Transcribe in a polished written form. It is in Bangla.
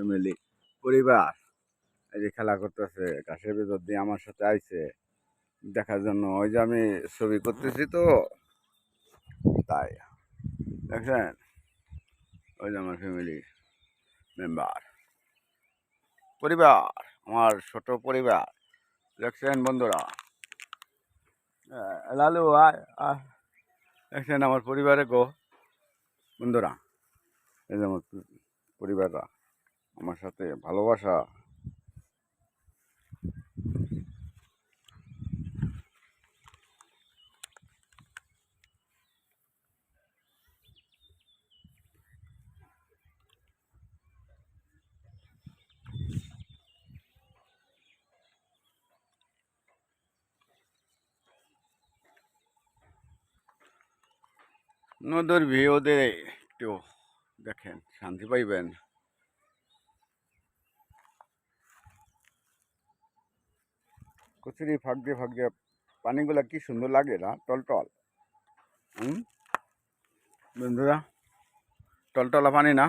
ফ্যামিলি পরিবার এই যে খেলা করতেছে ঘাসের ভেতর দিয়ে আমার সাথে আইছে দেখার জন্য। ওই যে আমি ছবি করতেছি তো তাই দেখছেন, ওই যে আমার ফ্যামিলি মেম্বার পরিবার, আমার ছোট পরিবার দেখছেন বন্ধুরা। লালু আয় আয়, দেখছেন আমার পরিবারে গো বন্ধুরা, এই যে আমার পরিবাররা আমার সাথে ভালোবাসা। নদীর ভিউতে একটু দেখেন শান্তি পাইবেন। কচুরি ফাঁক দিয়ে পানিগুলা কি সুন্দর লাগে না, টলটল। বন্ধুরা, টলটলা পানি না?